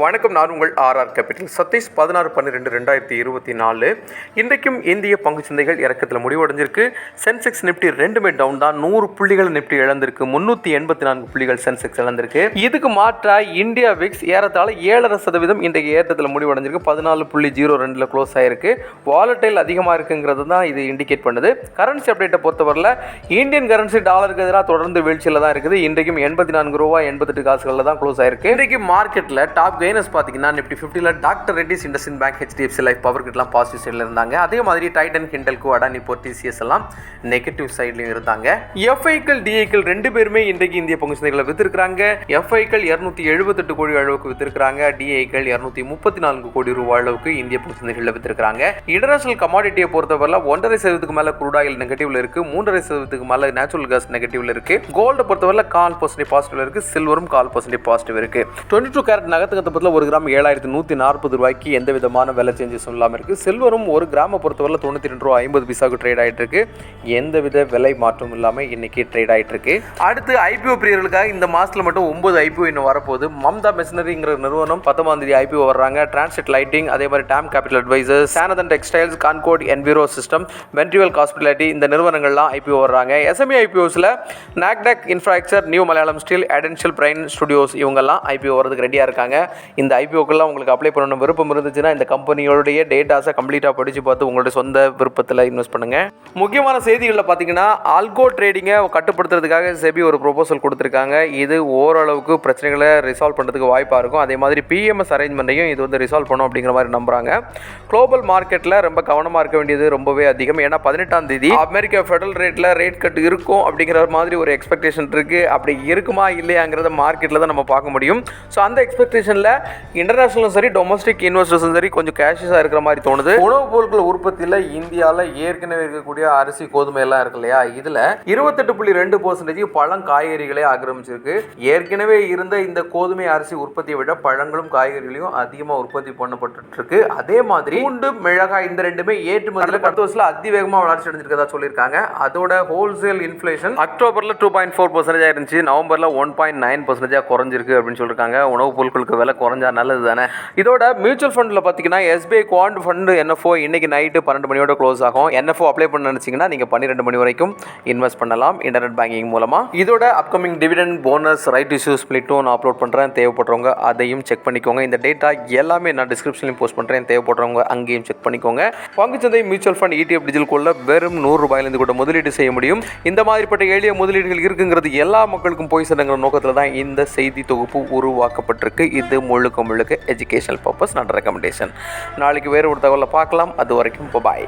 வணக்கம். நான் உங்கள் ஆர்ஆர் கேபிட்டல் சதீஷ். 16/12/2024 இன்றைக்கும் இந்திய பங்குச்சந்தைகள் இறக்கத்தில் முடிவடைஞ்சிருக்கு. சென்செக்ஸ் நிப்டி ரெண்டுமே டவுன் தான். 100 புள்ளிகள் நிப்டி இழந்திருக்கு. 384 புள்ளிகள் சென்செக்ஸ் இழந்திருக்கு. இதுக்கு மாற்றா இந்தியா விக்ஸ் ஏறத்தாழ 7.5% இன்றைக்கு ஏற்றத்தில் முடிவடைஞ்சிருக்கு. 14.02 க்ளோஸ் ஆயிருக்கு. வாலட்டைல் அதிகமாக இருக்குங்கிறது தான் இது இண்டிகேட் பண்ணுது. கரன்சி அப்டேட்டை பொறுத்தவரையில் இந்தியன் கரன்சி டாலருக்கு எதிராக தொடர்ந்து வீழ்ச்சியில் தான் இருக்குது. இன்றைக்கும் ₹84.88 தான் க்ளோஸ் ஆயிருக்கு. இன்றைக்கு மார்க்கெட்டில் டாப் கெய்னர்ஸ் பார்த்தீங்கன்னா நிப்டி 50ல doctor Reddy's, IndusInd bank, HDFC life, power கிட்லாம் பாசிட்டிவ் சைடில் இருந்தாங்க. அதே மாதிரி டைட்டன், ஹிண்டல்கோ, அடானி போர், டிசிஎஸ் எல்லாம் நெகட்டிவ் சைட்லையும் இருந்தாங்க. எஃப்ஐக்கள், டிஐக்கள் ரெண்டு பேருமே இன்றைக்கு இந்திய பங்குச்சந்தைகளை வித்திருக்காங்க. எஃப்ஐக்கள் 278 கோடி அளவுக்கு வித்திருக்காங்க. டிஐக்கள் 234 கோடி ரூபாய் அளவுக்கு இந்திய பங்குச்சந்தைகளில் வித்திருக்காங்க. இன்டர்நேஷனல் கமாடிட்டியை பொறுத்தவரை 1.5% மேல க்ரூட் ஆயில் நெகட்டிவ்ல இருக்கு. 3.5% மேல நேச்சுரல் கேஸ் நெகட்டிவ்ல இருக்கு. கோல்டு பொறுத்தவரை 4% பாசிட்டிவ் இருக்கு. சில்வரும் 4% பாசிட்டிவ் இருக்கு. 22 கேரட் நகத்துக்கு ஒரு கிராம் 7,140 ரூபாய்க்கு எந்த விதமான விலை சேஞ்சஸ் இல்லாமல் இருக்கு. சில்வரும் ஒரு கிராம பொறுத்தவரை 92 ரூபாய் 50 பைசாவுக்கு ட்ரேட் ஆயிட்டு இருக்கு. எந்தவித விலை மாற்றம் இல்லாமல் இன்னைக்கு ட்ரேட் ஆயிட்டு இருக்கு. அடுத்து ஐபிஓ பிரியர்களுக்காக இந்த மாசத்துல மட்டும் 9 ஐபிஓ இன்னும் வரப்போகுது. மம்தா மெஷினரிங்கிற நிறுவனம் 19ஆம் தேதி ஐபிஓ வர்றாங்க. டிரான்சிட் லைட்டிங், அதே மாதிரி DAM capital advisors, Sanathan textiles, Concord enviro system, வென்ட்ரிவல் ஹாஸ்பிட்டாலிட்டி, இந்த நிறுவனங்கள்லாம் ஐபிஓ வர்றாங்க. எஸ்எம்இ ஐபிஓஸ்ல Nacdac infrastructure, new Malayalam steel, identical brain studios இவங்கெல்லாம் ஐபிஓ வரதுக்கு ரெடியாக இருக்காங்க. இந்த ஐபிஓக்கெல்லாம் உங்களுக்கு அப்ளை பண்ணணும் விருப்பம் இருந்துச்சுன்னா இந்த கம்பெனியோடைய டேட்டாஸை கம்ப்ளீட்டாக படித்து பார்த்து உங்களுடைய சொந்த விருப்பத்தில் இன்வெஸ்ட் பண்ணுங்கள். முக்கியமான செய்திகளில் பார்த்தீங்கன்னா ஆல்கோ ட்ரேடிங்கை கட்டுப்படுத்துறதுக்காக செபி ஒரு ப்ரொபோசல் கொடுத்துருக்காங்க. இது ஓரளவுக்கு பிரச்சனைகளை ரிசால்வ் பண்ணுறதுக்கு வாய்ப்பாக இருக்கும். அதே மாதிரி பிஎம்எஸ் அரேஞ்ச்மெண்ட்டையும் இது வந்து ரிசால்வ் பண்ணும் அப்படிங்கிற மாதிரி நம்புறாங்க. குளோபல் மார்க்கெட்டில் ரொம்ப கவனமாக இருக்க வேண்டியது ரொம்பவே அதிகம். ஏன்னா 18ஆம் தேதி அமெரிக்கா ஃபெடரல் ரேட்டில் ரேட் கட் இருக்கும் அப்படிங்கிற மாதிரி ஒரு எக்ஸ்பெக்டேஷன் இருக்குது. அப்படி இருக்குமா இல்லையாங்கிறத மார்க்கெட்டில் தான் நம்ம பார்க்க முடியும். ஸோ அந்த எக்ஸ்பெக்டேஷனில் இன்டர்நேஷனலும் சரி, டொமஸ்டிக் இன்வெஸ்டர்ஸும் சரி கொஞ்சம் கேஷியஸாக இருக்கிற மாதிரி தோணுது. உணவுப் பொருட்கள் உற்பத்தியில் இந்தியாவில் ஏற்கனவே இருக்கக்கூடிய அரிசி, கோதுமை எல்லாம் இருக்கு இல்லையா, இதில் 28.2% பழம், காய்கறிகளே ஆக்கிரமிச்சிருக்கு. ஏற்கனவே இருந்த இந்த கோதுமை, அரிசி உற்பத்தியை விட பழங்களும் காய்கறிகளையும் அதிகமாக உற்பத்தி பண்ணப்பட்டு இருக்கு. அதே மாதிரி பூண்டு, மிளகாய் இந்த ரெண்டுமே ஏற்றுமதியில் 10 வருஷத்தில் அதிவேகமாக வளர்ச்சி அடைஞ்சிருக்கதா சொல்லியிருக்காங்க. அதோட ஹோல்சேல் இன்ஃப்ளேஷன் அக்டோபரில் 2.4% இருந்துச்சு. நவம்பரில் 1.9% குறைஞ்சிருக்கு அப்படின்னு சொல்லியிருக்காங்க. உணவுப் பொருட்களுக்கு விலை குறைஞ்சா நல்லது தானே. இதோட மியூச்சுவல் ஃபண்டில் பார்த்தீங்கன்னா எஸ்பிஐ குவாண்ட் ஃபண்டு என்எஃப்ஓ இன்னைக்கு நைட்டு 12 மணியோட க்ளோஸ் ஆகும். என்எஃப்ஓ அப்ளை பண்ண நினைச்சீங்கன்னா நீங்கள் 12 மணி வரைக்கும் இன்வெஸ்ட் பண்ணலாம் இன்டர்நெட் பேங்கிங் மூலமாக. இதோட upcoming dividend, bonus, right issue ஸ்பிளிட்டும் நான் அப்லோட் பண்ணுறேன். தேவைப்படுறவங்க அதையும் செக் பண்ணிக்கோங்க. இந்த டேட்டா எல்லாமே நான் டிஸ்கிரிப்ஷன்லையும் போஸ்ட் பண்ணுறேன். தேவைப்படுறவங்க அங்கேயும் செக் பண்ணிக்கோங்க. பங்குச்சந்தை, மியூச்சுவல் ஃபண்ட், ETF டிஜிட்டல் கோல்ல வெறும் ₹100 கூட முதலீடு செய்ய முடியும். இந்த மாதிரிப்பட்ட எளிய முதலீடுகள் இருக்குங்கிறது எல்லா மக்களுக்கும் போய் சேருங்கிற நோக்கத்தில் தான் இந்த செய்தி தொகுப்பு உருவாக்கப்பட்டிருக்கு. இது முழுக்க எஜுகேஷனல் பர்பஸ், நாட் ரெக்கமெண்டேஷன். நாளைக்கு வேறு ஒரு தகவலை பார்க்கலாம். அது வரைக்கும் பாய்.